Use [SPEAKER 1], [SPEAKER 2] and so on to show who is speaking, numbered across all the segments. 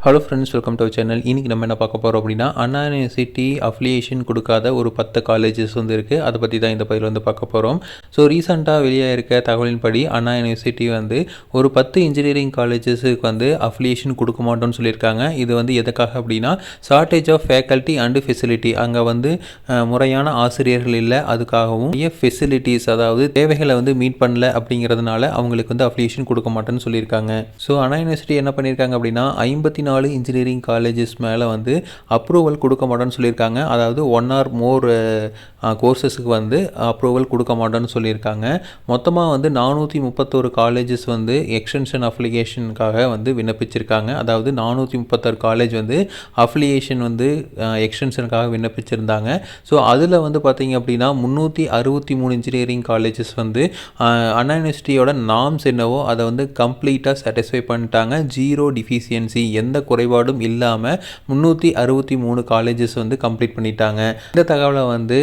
[SPEAKER 1] Hello friends, welcome to our channel. இன்றைக்கி நம்ம என்ன பார்க்க போகிறோம் அப்படின்னா, அண்ணா யூனிவர்சிட்டி அஃபிலியேஷன் கொடுக்காத ஒரு 10 காலேஜஸ் வந்து இருக்குது. அதை பற்றி தான் இந்த பதிவில் வந்து பார்க்க போகிறோம். ஸோ ரீசெண்டாக வெளியாக இருக்க தகவலின்படி அண்ணா யூனிவர்சிட்டி வந்து ஒரு 10 இன்ஜினியரிங் காலேஜஸுக்கு வந்து அஃபிலியேஷன் கொடுக்க மாட்டோம்னு சொல்லியிருக்காங்க. இது வந்து எதுக்காக அப்படின்னா, shortage of faculty and facility, அங்கே வந்து முறையான ஆசிரியர்கள் இல்லை, அதுக்காகவும் ஃபெசிலிட்டிஸ் அதாவது தேவைகளை வந்து மீட் பண்ணல அப்படிங்கிறதுனால அவங்களுக்கு வந்து அஃபிலியேஷன் கொடுக்க மாட்டேன்னு சொல்லியிருக்காங்க. ஸோ அண்ணா யூனிவர்சிட்டி என்ன பண்ணியிருக்காங்க அப்படின்னா, 54 இன்ஜினியரிங் காலேஜஸ் மேலே வந்து அப்ரூவல் கொடுக்க மாட்டோன்னு சொல்லியிருக்காங்க. அதாவது 1 or more கோர்சஸுக்கு வந்து அப்ரூவல் கொடுக்க மாட்டோன்னு சொல்லியிருக்காங்க. மொத்தமாக வந்து 431 காலேஜஸ் வந்து எக்ஸ்டென்ஷன் அஃபிலியேஷனுக்காக வந்து விண்ணப்பிச்சிருக்காங்க. அதாவது 436 காலேஜ் வந்து அஃபிலியேஷன் வந்து எக்ஸ்டென்ஷனுக்காக விண்ணப்பிச்சிருந்தாங்க. ஸோ அதில் வந்து பார்த்திங்க அப்படின்னா 363 இன்ஜினியரிங் காலேஜஸ் வந்து அண்ணா யூனிவர்சிட்டியோட நார்ம்ஸ் என்னவோ அதை வந்து கம்ப்ளீட்டாக சாட்டிஸ்ஃபை பண்ணிட்டாங்க. ஜீரோ டிஃபிஷியன்சி, எந்த குறைபாடும் இல்லாமல் 363 காலேஜஸ் வந்து கம்ப்ளீட் பண்ணிட்டாங்க. இந்த தகவலை வந்து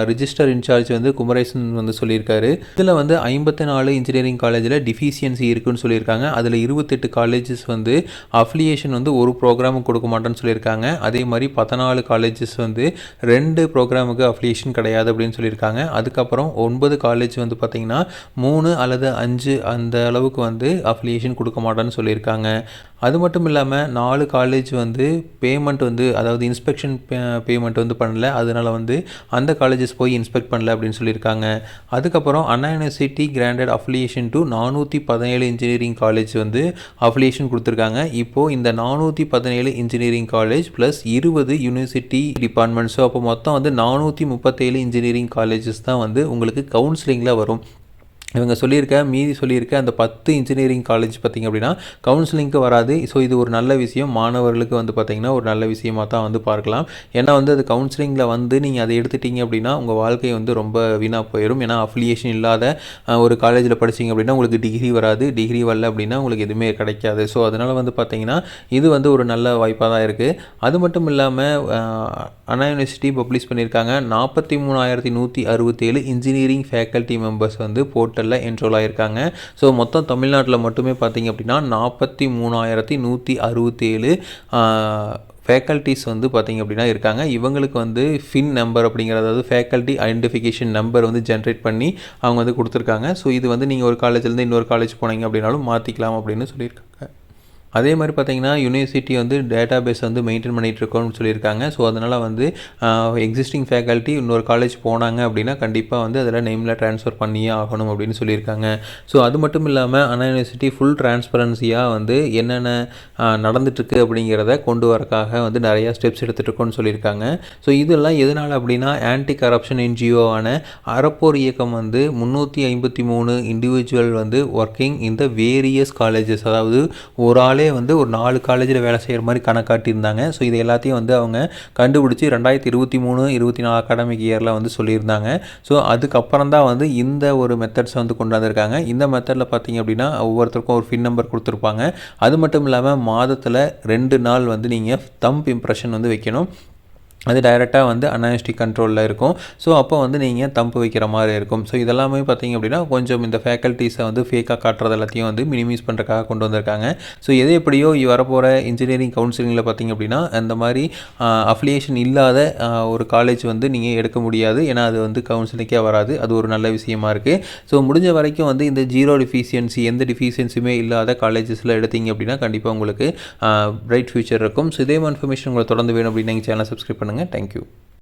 [SPEAKER 1] ரிஜிஸ்டர் இன்சார்ஜ் வந்து குமரேசன் வந்து சொல்லியிருக்காரு. இதில் வந்து 54 இன்ஜினியரிங் காலேஜில் டிஃபிஷியன்சி இருக்குன்னு சொல்லியிருக்காங்க. அதில் 28 காலேஜஸ் வந்து அஃபிலியேஷன் வந்து ஒரு ப்ரோக்ராமுக்கு கொடுக்க மாட்டேன்னு சொல்லியிருக்காங்க. அதே மாதிரி 14 காலேஜஸ் வந்து 2 ப்ரோக்ராமுக்கு அஃபிலியேஷன் கிடையாது அப்படின்னு சொல்லியிருக்காங்க. அதுக்கப்புறம் 9 காலேஜ் வந்து பார்த்திங்கன்னா 3 அல்லது 5 அந்த அளவுக்கு வந்து அஃபிலியேஷன் கொடுக்க மாட்டேன்னு சொல்லியிருக்காங்க. அது மட்டும் இல்லாமல் 4 காலேஜ் வந்து பேமெண்ட் வந்து அதாவது இன்ஸ்பெக்ஷன் பேமெண்ட் வந்து பண்ணல, அதனால் வந்து அந்த காலேஜஸ் போய் இன்ஸ்பெக்ட் பண்ணல அப்படின்னு சொல்லியிருக்காங்க. அதுக்கப்புறம் Anna university granted affiliation to 417 engineering college வந்து அஃபிலியேஷன் கொடுத்துருக்காங்க. இப்போது இந்த 417 engineering college plus 20 university department, so அப்போ மொத்தம் வந்து 437 இன்ஜினியரிங் காலேஜஸ் தான் வந்து உங்களுக்கு கவுன்சிலிங்கில் வரும். இவங்க சொல்லியிருக்க அந்த 10 இன்ஜினியரிங் காலேஜ் பார்த்திங்க அப்படின்னா கவுன்சிலிங்க்கு வராது. ஸோ இது ஒரு நல்ல விஷயம், மாணவர்களுக்கு வந்து பார்த்திங்கன்னா ஒரு நல்ல விஷயமாக தான் வந்து பார்க்கலாம். ஏன்னா வந்து அது கவுன்சிலிங்கில் வந்து நீங்கள் அதை எடுத்துட்டிங்க அப்படின்னா உங்கள் வாழ்க்கை வந்து ரொம்ப வீணாக போயிடும். ஏன்னா அஃபிலியேஷன் இல்லாத ஒரு காலேஜில் படிச்சிங்க அப்படின்னா உங்களுக்கு டிகிரி வராது, டிகிரி வரல அப்படின்னா உங்களுக்கு எதுவுமே கிடைக்காது. ஸோ அதனால் வந்து பார்த்திங்கன்னா இது வந்து ஒரு நல்ல வாய்ப்பாக தான் இருக்குது. அது மட்டும் இல்லாமல் அண்ணா யூனிவர்சிட்டி பப்ளிஷ் பண்ணியிருக்காங்க 43,167 இன்ஜினியரிங் ஃபேக்கல்ட்டி மெம்பர்ஸ் வந்து போர்ட்டலில் என்ரோல் ஆகியிருக்காங்க. ஸோ மொத்தம் தமிழ்நாட்டில் மட்டுமே பார்த்திங்க அப்படின்னா 43,167 ஃபேக்கல்ட்டிஸ் வந்து பார்த்திங்க அப்படின்னா இருக்காங்க. இவங்களுக்கு வந்து ஃபின் நம்பர் அப்படிங்கிற அதாவது ஃபேக்கல்ட்டி ஐடென்டிஃபிகேஷன் நம்பர் வந்து ஜென்ரேட் பண்ணி அவங்க வந்து கொடுத்துருக்காங்க. ஸோ இது வந்து நீங்கள் ஒரு காலேஜ்லேருந்து இன்னொரு காலேஜ் போனீங்க அப்படின்னாலும் மாற்றிக்கலாம் அப்படின்னு சொல்லியிருக்காங்க. அதே மாதிரி பார்த்திங்கன்னா யூனிவர்சிட்டி வந்து டேட்டா பேஸ் வந்து மெயின்டைன் பண்ணிகிட்டு இருக்கோம்னு சொல்லியிருக்காங்க. ஸோ அதனால் வந்து எக்ஸிஸ்டிங் ஃபேக்கல்ட்டி இன்னொரு காலேஜ் போனாங்க அப்படின்னா கண்டிப்பாக வந்து அதில் நேமில் ட்ரான்ஸ்ஃபர் பண்ணியே ஆகணும் அப்படின்னு சொல்லியிருக்காங்க. ஸோ அது மட்டும் இல்லாமல் அண்ணா யூனிவர்சிட்டி ஃபுல் டிரான்ஸ்பரன்சியாக வந்து என்னென்ன நடந்துட்டுருக்கு அப்படிங்கிறத கொண்டு வரக்காக வந்து நிறையா ஸ்டெப்ஸ் எடுத்துகிட்ருக்கோன்னு சொல்லியிருக்காங்க. ஸோ இதெல்லாம் எதனால் அப்படின்னா ஆன்டி கரப்ஷன் என்ஜிஓவான அறப்போர் இயக்கம் வந்து 353 இண்டிவிஜுவல் வந்து ஒர்க்கிங் இந்த வேரியஸ் காலேஜஸ், அதாவது ஒரு ஆளே வந்து ஒரு 4 காலேஜில் வேலை செய்கிற மாதிரி கணக்காட்டியிருந்தாங்க. ஸோ இது எல்லாத்தையும் வந்து அவங்க கண்டுபிடிச்சி 2023-24 அகாடமிக் இயரில் வந்து சொல்லியிருந்தாங்க. ஸோ அதுக்கப்புறம் தான் வந்து இந்த ஒரு மெத்தட்ஸை வந்து கொண்டு வந்திருக்காங்க. இந்த மெத்தடில் பார்த்திங்க அப்படின்னா ஒவ்வொருத்தருக்கும் ஒரு ஃபின் நம்பர் கொடுத்துருப்பாங்க. அது மட்டும் இல்லாமல் மாதத்தில் 2 நாள் வந்து நீங்கள் தம்ப் இம்ப்ரெஷன் வந்து வைக்கணும். அது டைரெக்டாக வந்து அண்ணா யூனிவர்சிட்டி கண்ட்ரோலில் இருக்கும். ஸோ அப்போ வந்து நீங்கள் தம்பு வைக்கிற மாதிரி இருக்கும். ஸோ இதெல்லாமே பார்த்திங்க அப்படின்னா கொஞ்சம் இந்த ஃபேக்கல்ட்டிஸை வந்து ஃபேக்காக காட்டுறது எல்லாத்தையும் வந்து மினிமைஸ் பண்ணுறதுக்காக கொண்டு வந்திருக்காங்க. ஸோ எது எப்படியோ வரப்போகிற இன்ஜினியரிங் கவுன்சிலிங்கில் பார்த்திங்க அப்படின்னா அந்த மாதிரி அஃபிலியேஷன் இல்லாத ஒரு காலேஜ் வந்து நீங்கள் எடுக்க முடியாது. ஏன்னா அது வந்து கவுன்சிலிங்கே வராது. அது ஒரு நல்ல விஷயமா இருக்குது. ஸோ முடிஞ்ச வரைக்கும் வந்து இந்த ஜீரோ டிஃபிஷியன்சி, எந்த டிஃபிஷியன்சியுமே இல்லாத காலேஜஸில் எடுத்தீங்க அப்படின்னா கண்டிப்பாக உங்களுக்கு பிரைட் ஃபியூச்சர் இருக்கும். ஸோ இதே இன்ஃபர்மேஷன் உங்களுக்கு தொடர்ந்து வேணும் அப்படின்னு நீங்கள் சேனலை சப்ஸ்கிரைப் பண்ணுங்கள். Thank you.